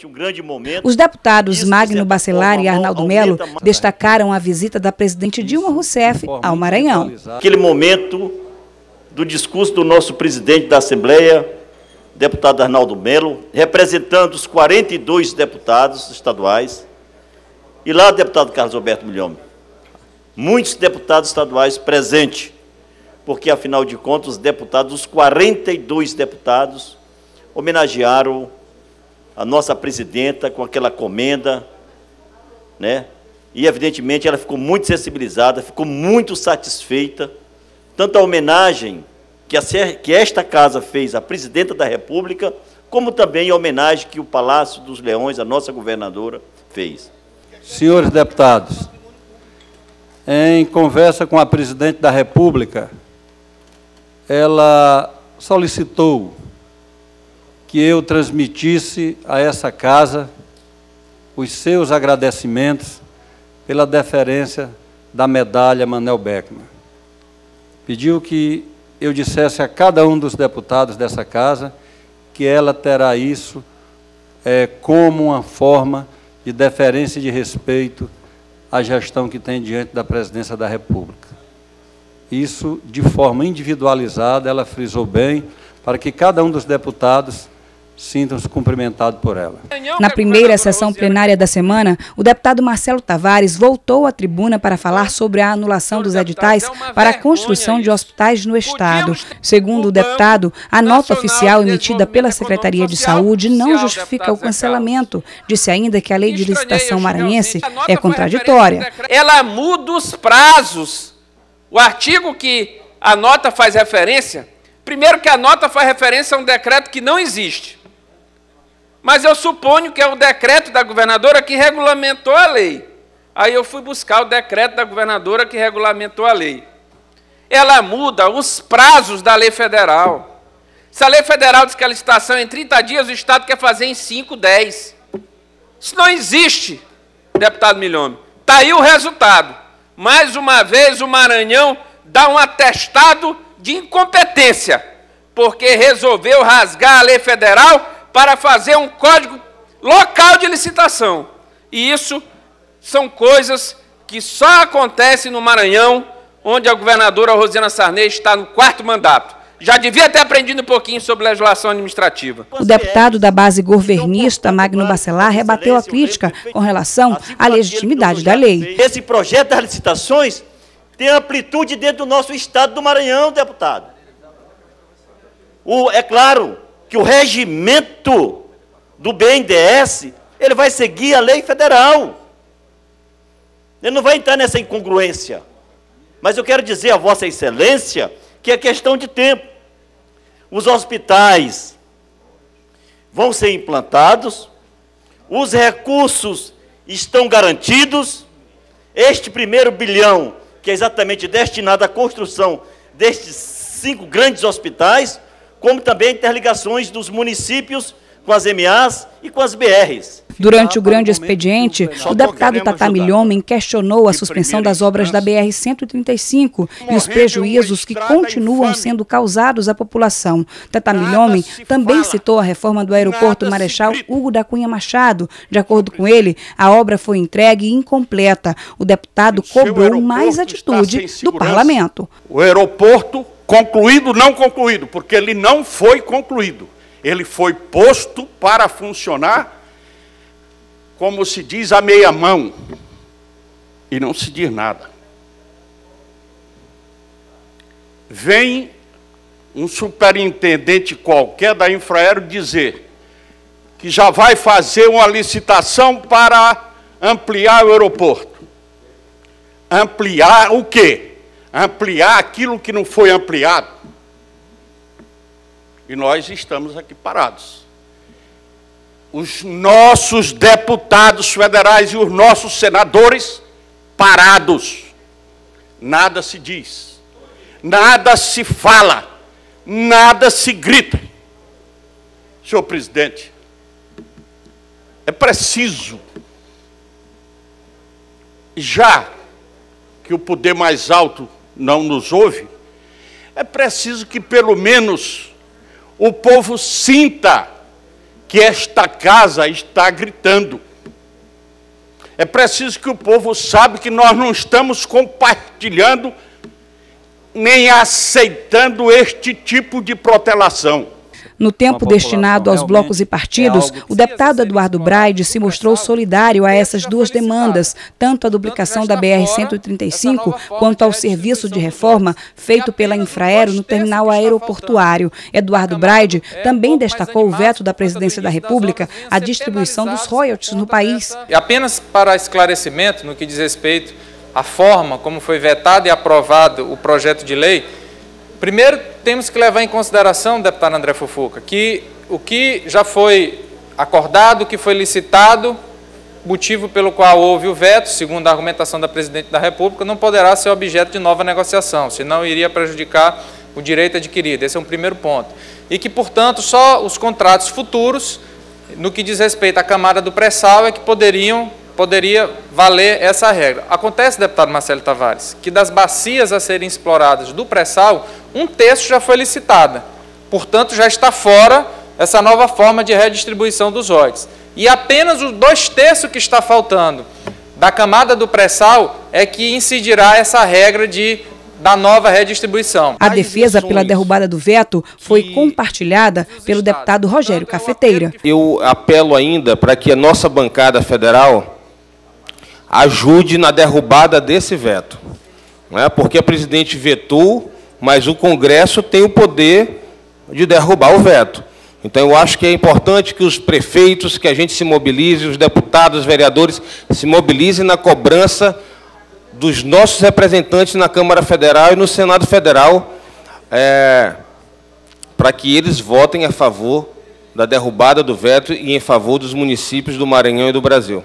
realmente um grande momento. Os deputados Magno Bacelar e Arnaldo Melo destacaram a visita da presidente Dilma Rousseff ao Maranhão. Aquele momento do discurso do nosso presidente da Assembleia, deputado Arnaldo Melo, representando os 42 deputados estaduais, e lá, deputado Carlos Alberto Milhomem, muitos deputados estaduais presentes, porque, afinal de contas, os deputados, os 42 deputados, homenagearam a nossa presidenta com aquela comenda, né? E, evidentemente, ela ficou muito sensibilizada, ficou muito satisfeita, tanto a homenagem que esta casa fez à presidenta da República, como também a homenagem que o Palácio dos Leões, a nossa governadora, fez. Senhores deputados, em conversa com a presidente da República, ela solicitou que eu transmitisse a essa casa os seus agradecimentos pela deferência da medalha Manel Beckmann. Pediu que eu dissesse a cada um dos deputados dessa casa que ela terá isso como uma forma de deferência e de respeito à gestão que tem diante da presidência da República. Isso, de forma individualizada, ela frisou bem, para que cada um dos deputados sintam-se cumprimentados por ela. Na primeira sessão plenária da semana, o deputado Marcelo Tavares voltou à tribuna para falar sobre a anulação dos editais para a construção de hospitais no Estado. Segundo o deputado, a nota oficial emitida pela Secretaria de Saúde não justifica o cancelamento. Disse ainda que a lei de licitação maranhense é contraditória. Ela muda os prazos. O artigo que a nota faz referência, primeiro que a nota faz referência a um decreto que não existe. Mas eu suponho que é o decreto da governadora que regulamentou a lei. Aí eu fui buscar o decreto da governadora que regulamentou a lei. Ela muda os prazos da lei federal. Se a lei federal diz que a licitação é em 30 dias, o Estado quer fazer em 5, 10. Isso não existe, deputado Milhomem. Está aí o resultado. Mais uma vez, o Maranhão dá um atestado de incompetência, porque resolveu rasgar a lei federal para fazer um código local de licitação. E isso são coisas que só acontecem no Maranhão, onde a governadora Rosiana Sarney está no 4º mandato. Já devia ter aprendido um pouquinho sobre legislação administrativa. O deputado da base governista, Magno Bacelar, rebateu a crítica com relação à legitimidade da lei. Esse projeto das licitações tem amplitude dentro do nosso estado do Maranhão, deputado. É claro que o regimento do BNDES, ele vai seguir a lei federal. Ele não vai entrar nessa incongruência. Mas eu quero dizer a Vossa Excelência que é questão de tempo. Os hospitais vão ser implantados, os recursos estão garantidos, este primeiro bilhão, que é exatamente destinado à construção destes 5 grandes hospitais, como também interligações dos municípios com as MAs e com as BRs. Durante o grande expediente, o deputado Tata Milhomem questionou a suspensão das obras da BR-135 e os prejuízos que continuam sendo causados à população. Tata Milhomem também citou a reforma do aeroporto Marechal Hugo da Cunha Machado. De acordo com ele, a obra foi entregue incompleta. O deputado cobrou mais atitude do parlamento. O aeroporto concluído, não concluído, porque ele não foi concluído. Ele foi posto para funcionar, como se diz, a meia mão, e não se diz nada. Vem um superintendente qualquer da Infraero dizer que já vai fazer uma licitação para ampliar o aeroporto. Ampliar o quê? Ampliar aquilo que não foi ampliado. E nós estamos aqui parados. Os nossos deputados federais e os nossos senadores parados. Nada se diz, nada se fala, nada se grita. Senhor presidente, é preciso, já que o poder mais alto não nos ouve, é preciso que pelo menos o povo sinta que esta casa está gritando. É preciso que o povo saiba que nós não estamos compartilhando nem aceitando este tipo de protelação. No tempo destinado aos blocos e partidos, o deputado Eduardo Braide se mostrou solidário a essas duas demandas, tanto a duplicação da BR-135 quanto ao serviço de reforma feito pela Infraero no terminal aeroportuário. Eduardo Braide também destacou o veto da Presidência da República à distribuição dos royalties no país. E apenas para esclarecimento, no que diz respeito à forma como foi vetado e aprovado o projeto de lei, primeiro, temos que levar em consideração, deputado André Fufuca, que o que já foi acordado, o que foi licitado, motivo pelo qual houve o veto, segundo a argumentação da Presidente da República, não poderá ser objeto de nova negociação, senão iria prejudicar o direito adquirido. Esse é um primeiro ponto. E que, portanto, só os contratos futuros, no que diz respeito à camada do pré-sal, é que poderia valer essa regra. Acontece, deputado Marcelo Tavares, que das bacias a serem exploradas do pré-sal, 1/3 já foi licitada. Portanto, já está fora essa nova forma de redistribuição dos royalties. E apenas os 2/3 que está faltando da camada do pré-sal é que incidirá essa regra da nova redistribuição. A defesa pela derrubada do veto foi compartilhada pelo deputado Rogério Cafeteira. Eu apelo ainda para que a nossa bancada federal ajude na derrubada desse veto, não é? Porque a presidente vetou, mas o Congresso tem o poder de derrubar o veto. Então, eu acho que é importante que os prefeitos, que a gente se mobilize, os deputados, os vereadores, se mobilizem na cobrança dos nossos representantes na Câmara Federal e no Senado Federal, para que eles votem a favor da derrubada do veto e em favor dos municípios do Maranhão e do Brasil.